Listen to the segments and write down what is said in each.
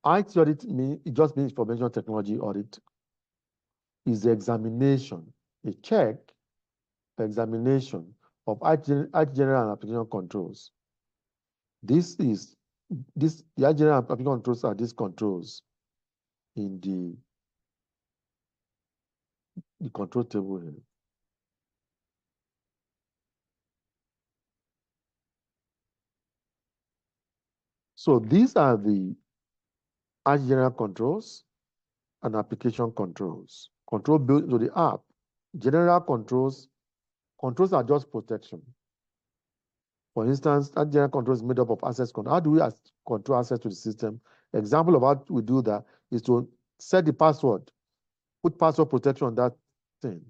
IT audit it just means information technology audit is the examination, a check, examination of IT general and application controls. The IT general and application controls are these controls in the control table here. So these are the IT general controls and application controls. Control built into the app. General controls are just protection. For instance, that general control is made up of access control. How do we control access to the system? Example of how we do that is to set the password, put password protection on that thing,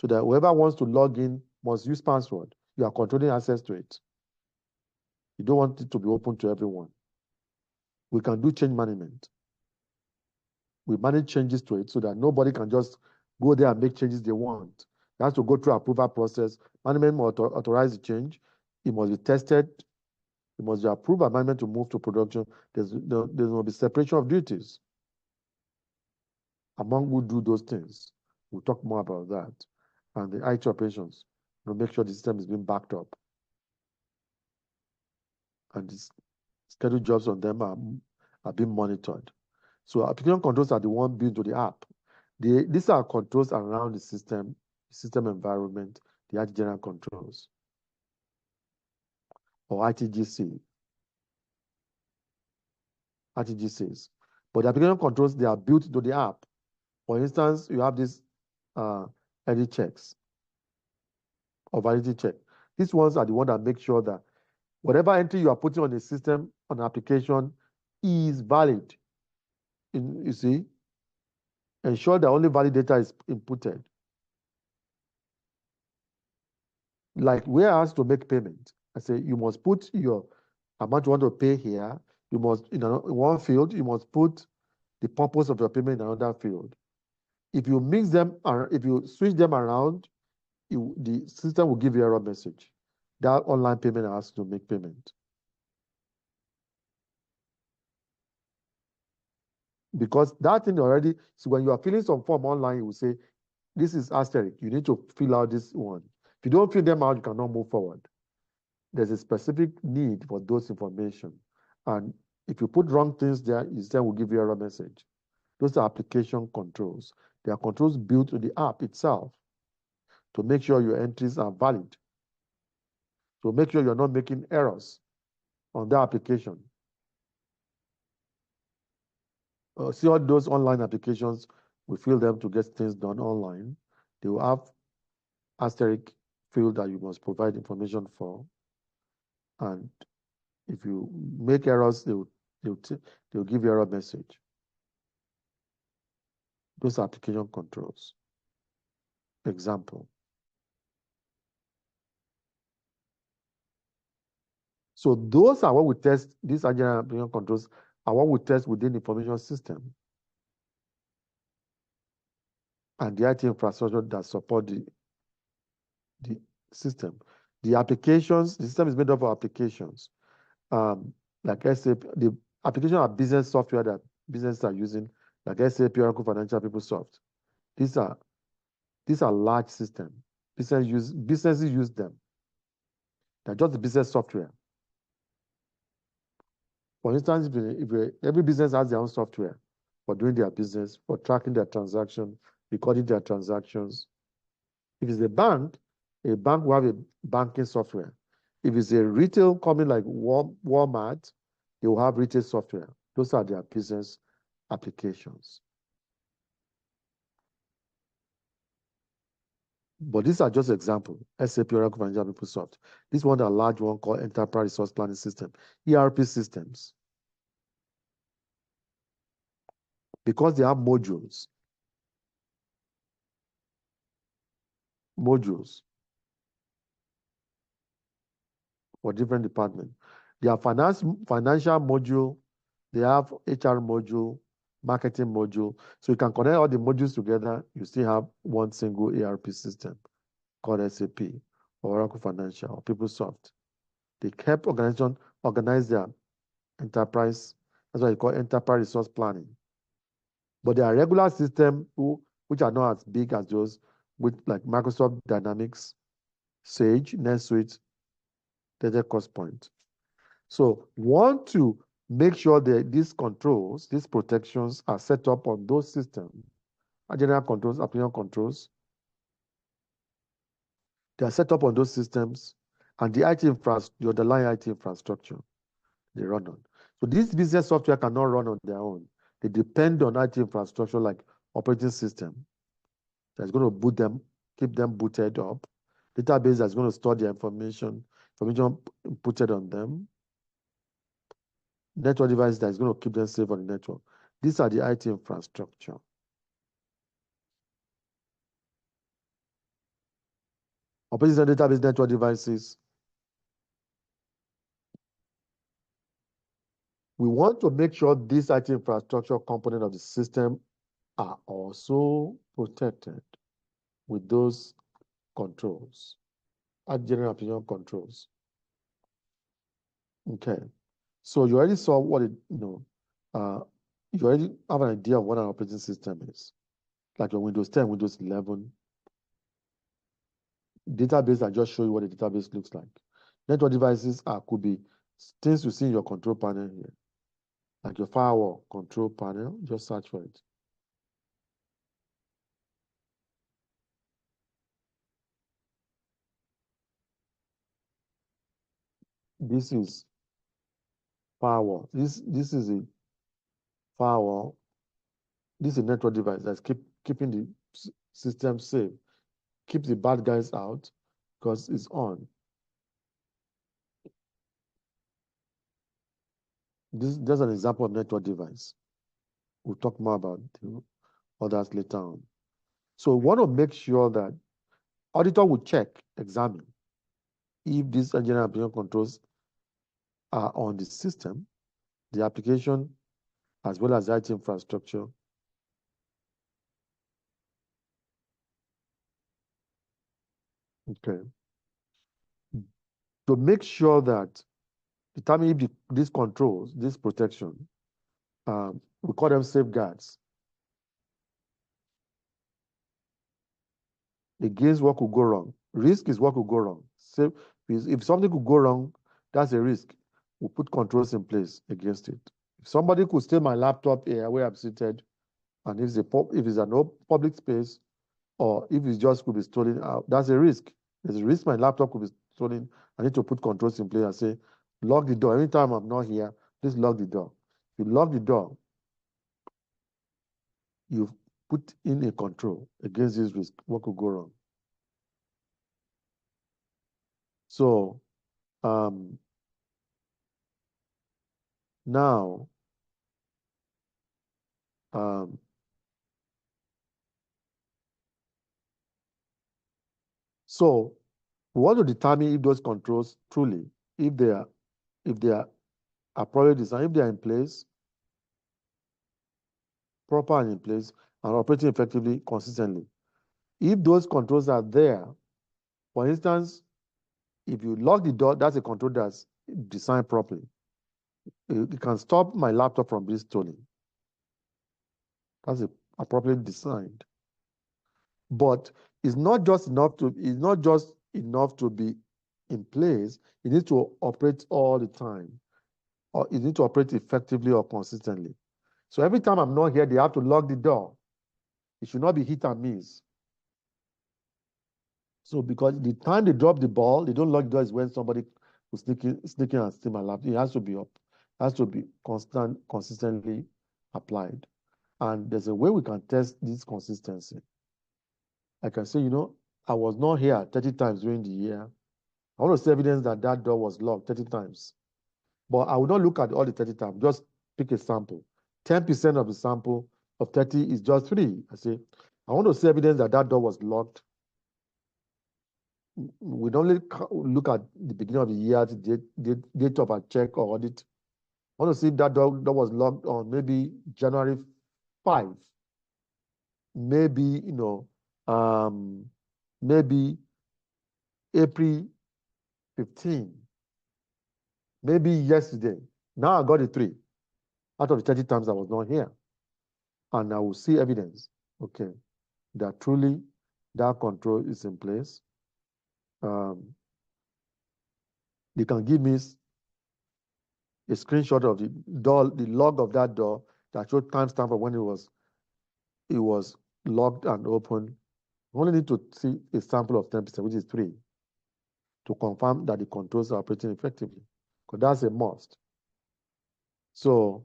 so that whoever wants to log in must use password. You are controlling access to it. You don't want it to be open to everyone. We can do change management. We manage changes to it so that nobody can just go there and make changes they want. It has to go through approval process. Management must authorize the change. It must be tested. It must be approved by management to move to production. There will be separation of duties among who do those things. We'll talk more about that. And the IT operations will make sure the system is being backed up. And the scheduled jobs on them are being monitored. So application controls are the one built into the app. These are controls around the system environment, the IT general controls, or ITGCs. But the application controls, they are built into the app. For instance, you have this edit checks or validity check. These ones are the ones that make sure that whatever entry you are putting on the system, on the application, is valid. You see? Ensure that only valid data is inputted. Like we're asked to make payment. I say you must put your amount you want to pay here. You must, in one field, you must put the purpose of your payment in another field. If you mix them, or if you switch them around, the system will give you an error message. That online payment asks to make payment. Because that thing already, so when you are filling some form online, you will say, this is asterisk. You need to fill out this one. If you don't fill them out, you cannot move forward. There's a specific need for those information. And if you put wrong things there, the system will give you an error message. Those are application controls. They are controls built in the app itself to make sure your entries are valid, to make sure you're not making errors on the application. See all those online applications, we fill them to get things done online. They will have asterisk field that you must provide information for. And if you make errors, they'll give you error message. Those are application controls. Example. So those are what we test, these agile application controls are what we test within the information system and the IT infrastructure that support the system. The applications, the system is made up of applications. Like SAP, the application are business software that businesses are using, like SAP, Oracle, Financial, PeopleSoft. These are large systems. Businesses use them. They're just the business software. For instance, if every business has their own software for doing their business, for tracking their transactions, recording their transactions. If it's a bank will have a banking software. If it's a retail company like Walmart, they will have retail software. Those are their business applications. But these are just examples. SAP, Oracle, Financial, PeopleSoft. This one, a large one called Enterprise Resource Planning System, ERP systems. Because they have modules. For different departments. They have financial module, they have HR module, marketing module. So you can connect all the modules together, you still have one single ERP system called SAP or Oracle Financial or PeopleSoft. They help organize their enterprise That's why you call enterprise resource planning. But there are regular systems which are not as big as those with like Microsoft Dynamics, Sage, NetSuite, Data Cost Point. So want to make sure that these controls, these protections are set up on those systems, general controls, application controls. They are set up on those systems and the the underlying IT infrastructure they run on. So this business software cannot run on their own. They depend on IT infrastructure like operating system that's going to boot them, keep them booted up, database that's going to store their information put on them, network device that's going to keep them safe on the network. These are the IT infrastructure. Operating system, database, network devices. We want to make sure this IT infrastructure component of the system are also protected with those controls, at general application controls. Okay, so you already saw what you already have an idea of what an operating system is, like your Windows 10, Windows 11. Database, I just show you what a database looks like. Network devices could be things you see in your control panel here, like your firewall control panel. Just search for it. This is firewall. This is a firewall. This is a network device that's keeping the system safe, keeps the bad guys out because it's on. This is an example of network device. We'll talk more about the others later on. So we want to make sure that auditor will check, examine if these general application controls are on the system, the application, as well as the IT infrastructure. Okay. To make sure that determine if these controls, this protection, we call them safeguards against what could go wrong. Risk is what could go wrong. So if something could go wrong, that's a risk. We put controls in place against it. If somebody could steal my laptop here where I'm seated, and if it's an public space, or if it just could be stolen out, that's a risk. There's a risk my laptop could be stolen. I need to put controls in place and say, lock the door. Anytime I'm not here, please lock the door. If you lock the door, you've put in a control against this risk. What could go wrong? So now, so we want to determine if those controls truly, if they are properly designed, if they are in place, proper and in place, and operating effectively, consistently. If those controls are there, for instance, if you lock the door, that's a control that's designed properly. It can stop my laptop from being stolen. That's appropriately designed. But it's not just enough to be in place. It needs to operate all the time, or it needs to operate effectively or consistently. So every time I'm not here, they have to lock the door. It should not be hit and miss. So because the time they drop the ball, they don't lock the door is when somebody will sneak in and steal my laptop. It has to be up. It has to be consistently applied. And there's a way we can test this consistency. I can say, I was not here 30 times during the year. I want to see evidence that that door was locked 30 times. But I will not look at all the 30 times. Just pick a sample. 10% of the sample of 30 is just 3. I say, I want to see evidence that that door was locked. We don't look at the beginning of the year, the date of a check or audit. I want to see if that door was locked on maybe January 5. Maybe, maybe April 15. Maybe yesterday. Now I got the 3. out of the 30 times I was not here. And I will see evidence, okay, that truly that control is in place. They can give me a screenshot of the door, the log of that door that showed timestamp of when it was locked and open. You only need to see a sample of 10%, which is 3, to confirm that the controls are operating effectively, because that's a must. So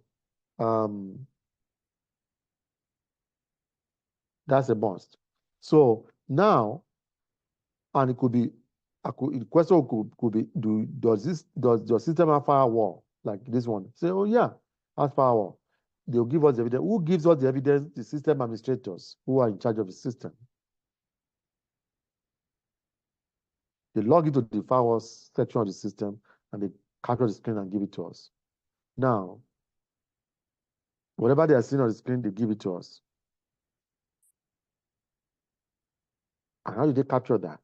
that's a must. So now, and it could be, the question could be, does your system have firewall like this one? Say, oh yeah, has firewall. They'll give us the evidence. Who gives us the evidence? The system administrators who are in charge of the system. They log into the firewall section of the system and they capture the screen and give it to us. Now, whatever they are seeing on the screen, they give it to us. And how do they capture that?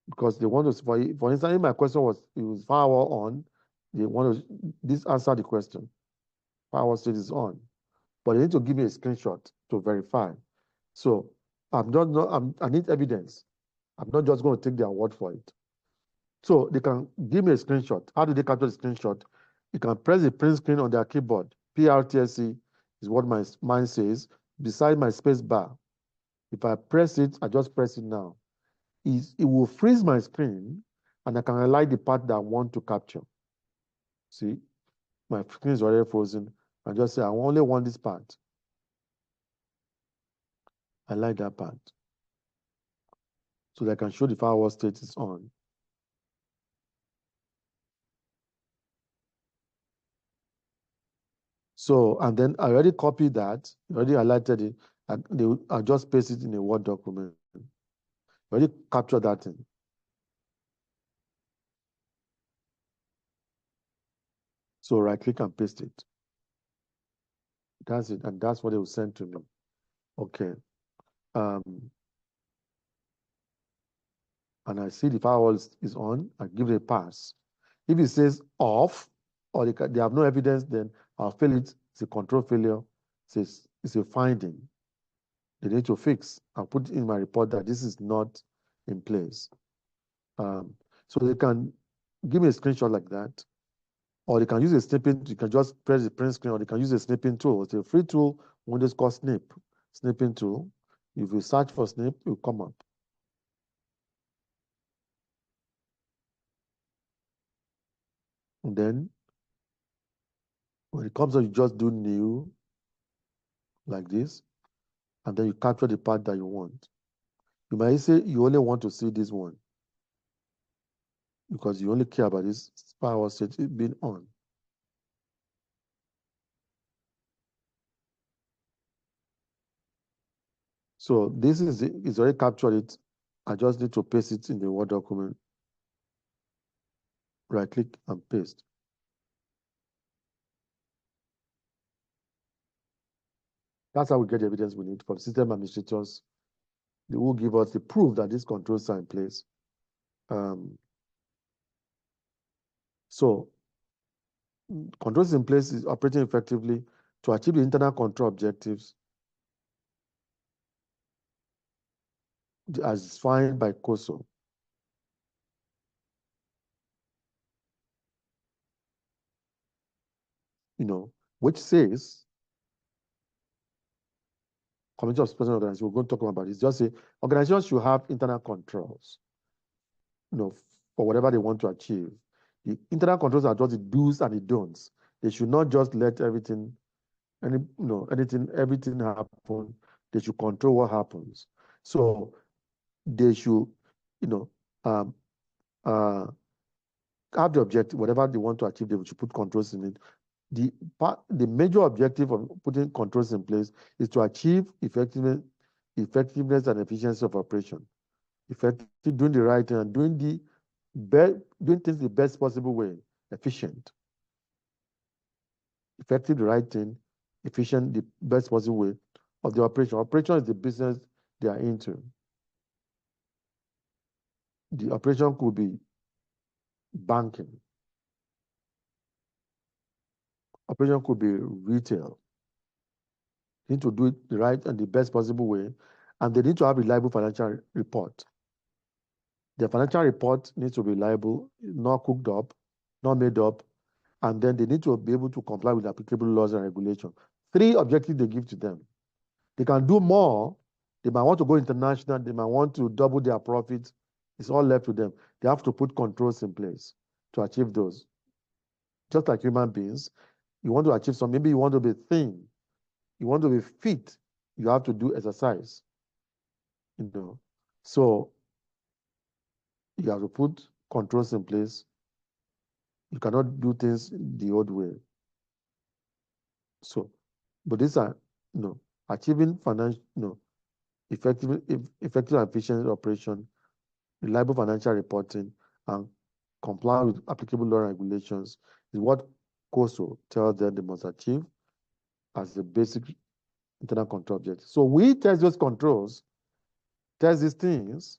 Because they want to, for instance, my question was, it was firewall on. They want to, this answer the question. Firewall state is on. But they need to give me a screenshot to verify. So I need evidence. I'm not just going to take their word for it. So they can give me a screenshot. How do they capture the screenshot? You can press the print screen on their keyboard. PRTSC is what mine says, beside my space bar. If I press it, I just press it now. It will freeze my screen and I can highlight the part that I want to capture. See, my screen is already frozen. I just say, I only want this part. I like that part. So that I can show the firewall state is on. So, and then I already copied that, already highlighted it, and I'll just paste it in a Word document. I already captured that thing. So right click and paste it. That's it, and that's what they will send to me. Okay. And I see the firewall is on, I give it a pass. If it says off, or they have no evidence, then I'll fail it. It's a control failure. It's a finding. They need to fix. I'll put in my report that this is not in place. So they can give me a screenshot like that, or they can use a snipping. You can just press the print screen, or they can use a snipping tool. It's a free tool. Windows called snipping tool. If you search for snip, it will come up. And then when it comes up, you just do new like this, and then you capture the part that you want. You might say you only want to see this one because you only care about this firewall state being on. So this is it's already captured it. I just need to paste it in the Word document. Right click and paste. That's how we get the evidence we need for the system administrators. They will give us the proof that these controls are in place. So controls in place is operating effectively to achieve the internal control objectives as defined by COSO. Which says Committee of Special Organizations, we're going to talk about this. Just say organizations should have internal controls, for whatever they want to achieve. The internal controls are just the do's and the don'ts. They should not just let everything happen. They should control what happens. So they should, um, uh, have the objective, whatever they want to achieve, they should put controls in it. The major objective of putting controls in place is to achieve effectiveness and efficiency of operation. Doing the right thing and doing things the best possible way, efficient. Effective, the right thing, efficient, the best possible way of the operation. Operation is the business they are into. The operation could be banking. Operation could be retail. They need to do it the right and the best possible way, and they need to have reliable financial report. The financial report needs to be reliable, not cooked up, not made up, and then they need to be able to comply with applicable laws and regulations. 3 objectives they give to them. They can do more. They might want to go international. They might want to double their profits. It's all left to them. They have to put controls in place to achieve those. Just like human beings, you want to achieve something. Maybe you want to be thin. You want to be fit. You have to do exercise. So you have to put controls in place. You cannot do things the old way. So, but these are, achieving financial, effective and efficient operation, reliable financial reporting, and comply with applicable law and regulations is what COSO tells them they must achieve as the basic internal control objective. So we test those controls, test these things,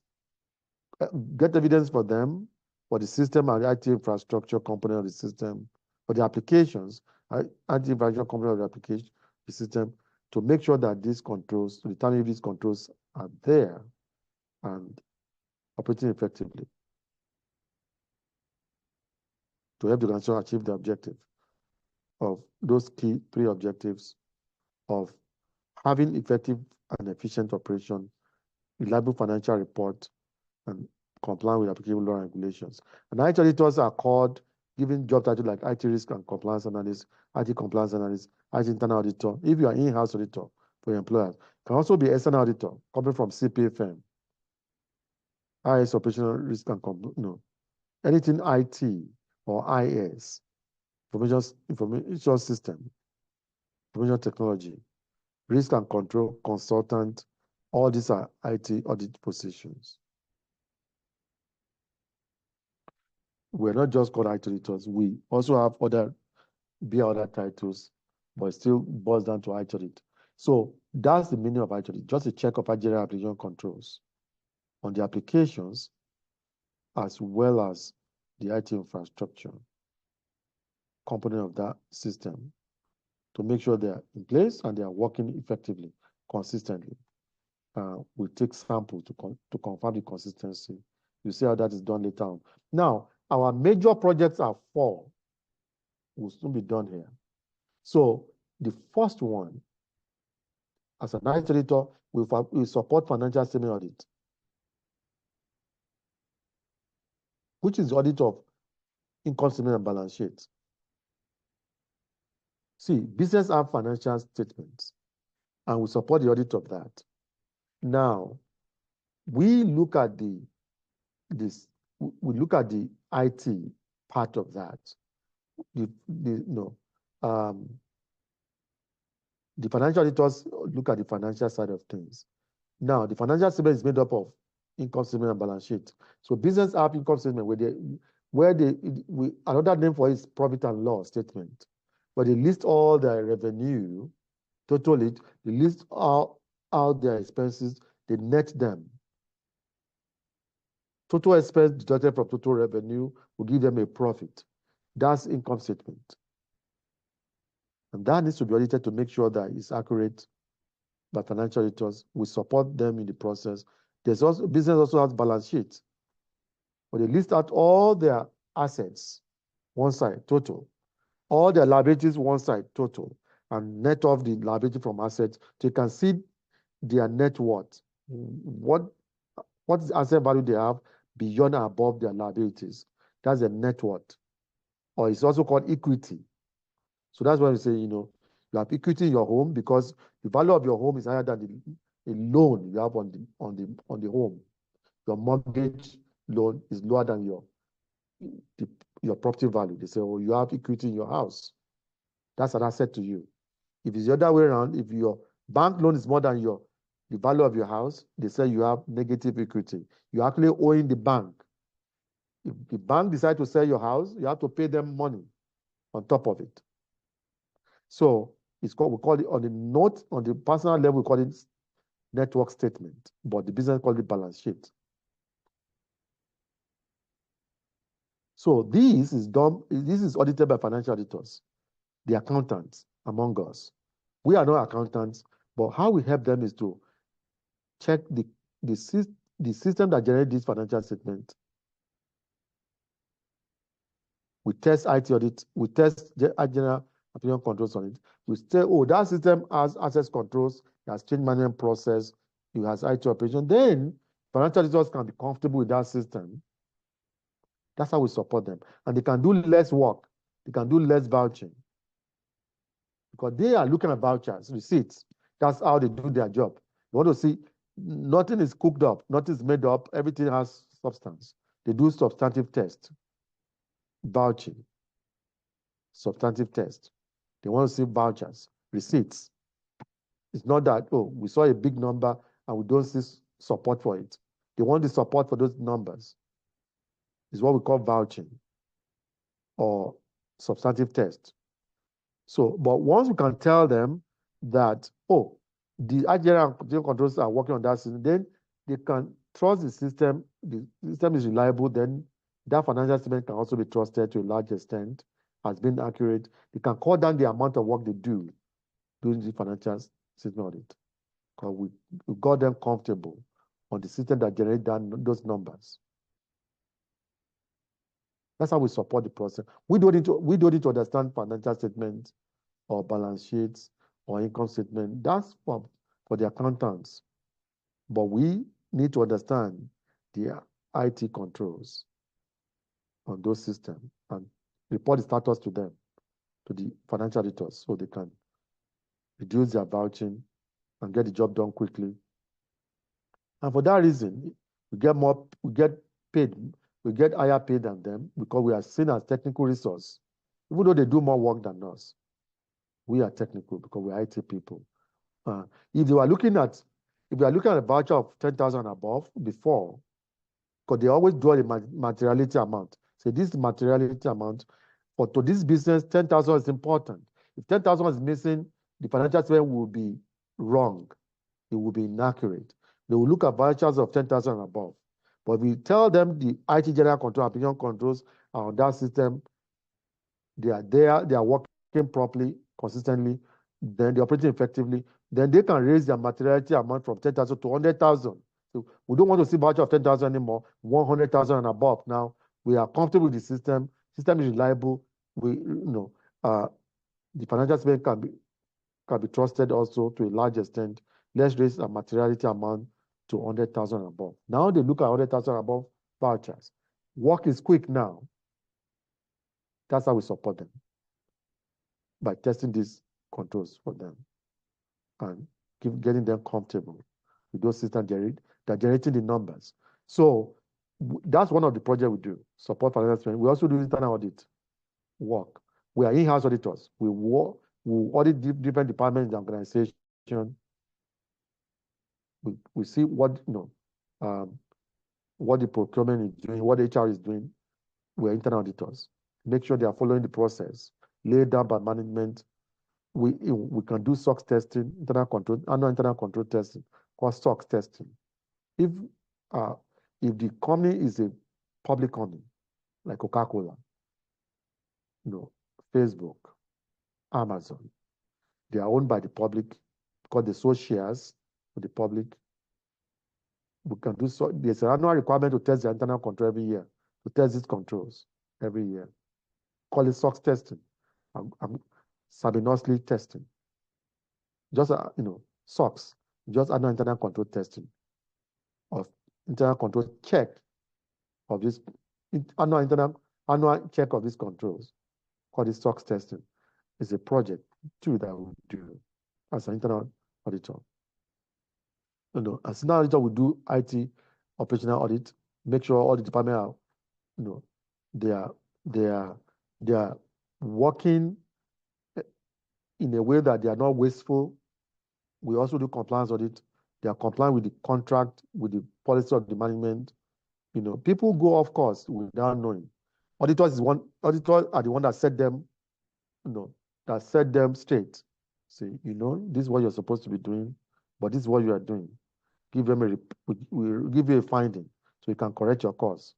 get evidence for them, for the system and the IT infrastructure component of the system, for the applications, IT infrastructure component of the application, the system, to make sure that these controls, to determine if these controls are there and operating effectively to help the organization achieve the objective of those key 3 objectives of having effective and efficient operation, reliable financial report, and complying with applicable law and regulations. And IT auditors are called, given job titles like IT risk and compliance analyst, IT compliance analyst, IT internal auditor. If you are in-house auditor for your employers, can also be external auditor coming from CPA firm, IS operational risk and anything IT or IS, information system, information technology, risk and control consultant. All these are IT audit positions. We're not just called IT auditors. We also have other titles, but it still boils down to IT audit. So that's the meaning of IT audit, just a check of our general application controls on the applications as well as the IT infrastructure component of that system to make sure they are in place and they are working effectively, consistently. We take samples to confirm the consistency. You see how that is done later on. Now, our major projects are 4. Will soon be done here. So the first one, as an IT auditor, we support financial statement audit, which is the audit of income statement and balance sheet. See, business have financial statements, and we support the audit of that. Now, we look at the IT part of that. The financial auditors look at the financial side of things. Now, the financial statement is made up of income statement and balance sheet. So business have income statement another name for it is profit and loss statement, where they list all their revenue, total it, they list all their expenses, they net them. Total expense deducted from total revenue will give them a profit. That's income statement. And that needs to be audited to make sure that it's accurate by financial auditors. We support them in the process. Business also has balance sheet, where they list out all their assets, one side, total. All their liabilities, one side, total. And net off the liability from assets, so you can see their net worth. What is the asset value they have beyond and above their liabilities? That's a net worth. Or it's also called equity. So that's why we say, you have equity in your home because the value of your home is higher than the loan you have on the home. Your mortgage loan is lower than your property value. They say, oh, you have equity in your house. That's an asset to you. If it's the other way around, if your bank loan is more than the value of your house, they say you have negative equity. You're actually owing the bank. If the bank decides to sell your house, you have to pay them money on top of it. So we call it on the personal level, we call it network statement, but the business call it balance sheet. So this is audited by financial auditors. the accountants among us. We are not accountants, but how we help them is to check the system that generates this financial statement. We test IT audit, we test general application controls on it. We say, oh, that system has access controls, it has change management process, it has IT operation. Then financial auditors can be comfortable with that system. That's how we support them. And they can do less work. They can do less vouching. Because they are looking at vouchers, receipts. That's how they do their job. You want to see nothing is cooked up, nothing is made up, everything has substance. They do substantive test, vouching, substantive test. They want to see vouchers, receipts. It's not that, oh, we saw a big number and we don't see support for it. They want the support for those numbers. It's what we call vouching or substantive test. So, but once we can tell them that, oh, the general controls are working on that system, then they can trust the system is reliable, then that financial statement can also be trusted to a large extent, has been accurate. They can cut down the amount of work they do during the financial statement audit. Because we got them comfortable on the system that generates those numbers. That's how we support the process. We don't need to understand financial statements or balance sheets or income statement. That's for the accountants. But we need to understand the IT controls on those systems and report the status to them, to the financial auditors, so they can reduce their vouching and get the job done quickly. And for that reason, we get paid, we get higher pay than them because we are seen as technical resource. Even though they do more work than us, we are technical because we are IT people. If we are looking at a voucher of 10,000 above before, because they always draw the materiality amount. So this materiality amount, to this business, 10,000 is important. If 10,000 is missing, the financial statement will be wrong. It will be inaccurate. They will look at vouchers of 10,000 and above. But we tell them the IT general control, application controls are on that system. They are there, they are working properly, consistently, then they're operating effectively, then they can raise their materiality amount from 10,000 to 100,000. So we don't want to see voucher of 10,000 anymore, 100,000 and above. Now we are comfortable with the system. System is reliable. The financial statement can be trusted also to a large extent. Let's raise a materiality amount to 100,000 and above. Now they look at 100,000 above vouchers. Work is quick now. That's how we support them, by testing these controls for them and getting them comfortable with those systems that are generating the numbers. So that's one of the projects we do, support financial statement. We also do internal audit work. We are in-house auditors. We audit different departments in the organization. We see what the procurement is doing, what HR is doing. We're internal auditors. Make sure they are following the process laid down by management. We can do SOX testing, annual internal control testing, called SOX testing. If the company is a public company, like Coca-Cola, Facebook, Amazon, they are owned by the public because they sold shares to the public. We can do so. There's an annual requirement to test the internal control every year, to test these controls every year. Call it SOX testing, sabinously testing. Just SOX, just annual internal control testing of internal control check of this annual check of these controls. Called it SOX testing. It's a project too that we do as an internal auditor. As an auditor, we do IT operational audit, make sure all the departments are, they are working in a way that they are not wasteful. We also do compliance audit. They are compliant with the contract, with the policy of the management. People go off course without knowing. Auditors are the one that set them, that set them straight. Say, this is what you're supposed to be doing, but this is what you are doing. We'll give you a finding so you can correct your course.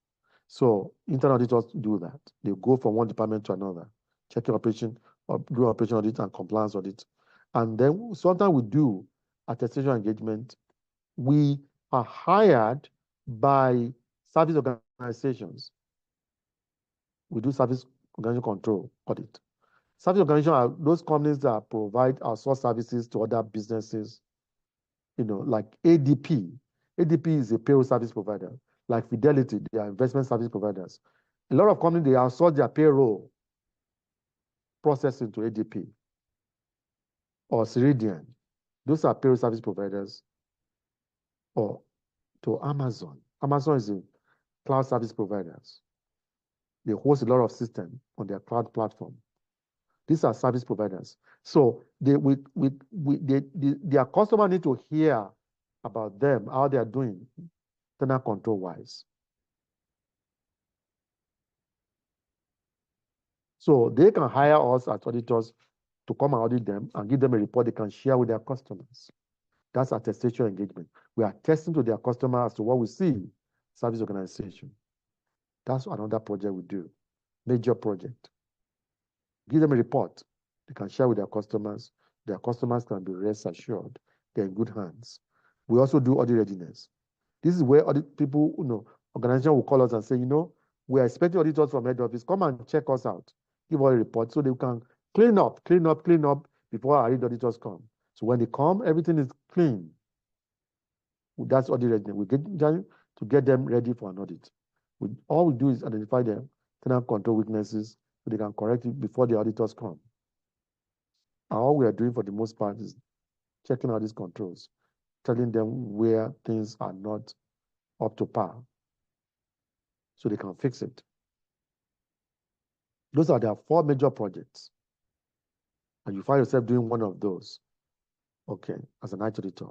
So internal auditors do that. They go from one department to another, checking operation or do operation audit and compliance audit. And then sometimes we do attestation engagement. We are hired by service organizations. We do service organization control audit. Service organizations are those companies that provide outsourced services to other businesses, like ADP. ADP is a payroll service provider. Like Fidelity, they are investment service providers. A lot of companies, they outsource their payroll processing to ADP or Ceridian. Those are payroll service providers, or to Amazon. Amazon is a cloud service providers. They host a lot of systems on their cloud platform. These are service providers. So their customer need to hear about them, how they are doing, internal control wise. So they can hire us as auditors to come and audit them and give them a report they can share with their customers. That's attestation engagement. We are testing to their customer as to what we see, service organization. That's another project we do, major project. Give them a report they can share with their customers. Their customers can be rest assured they're in good hands. We also do audit readiness. This is where audit people, organization will call us and say, we are expecting auditors from head office, come and check us out, give us a report so they can clean up before our auditors come. So when they come, everything is clean. That's audit readiness. We get them ready for an audit. All we do is identify their internal control weaknesses so they can correct it before the auditors come. And all we are doing for the most part is checking out these controls, telling them where things are not up to par so they can fix it. Those are their 4 major projects. And you find yourself doing one of those, okay, as an IT auditor.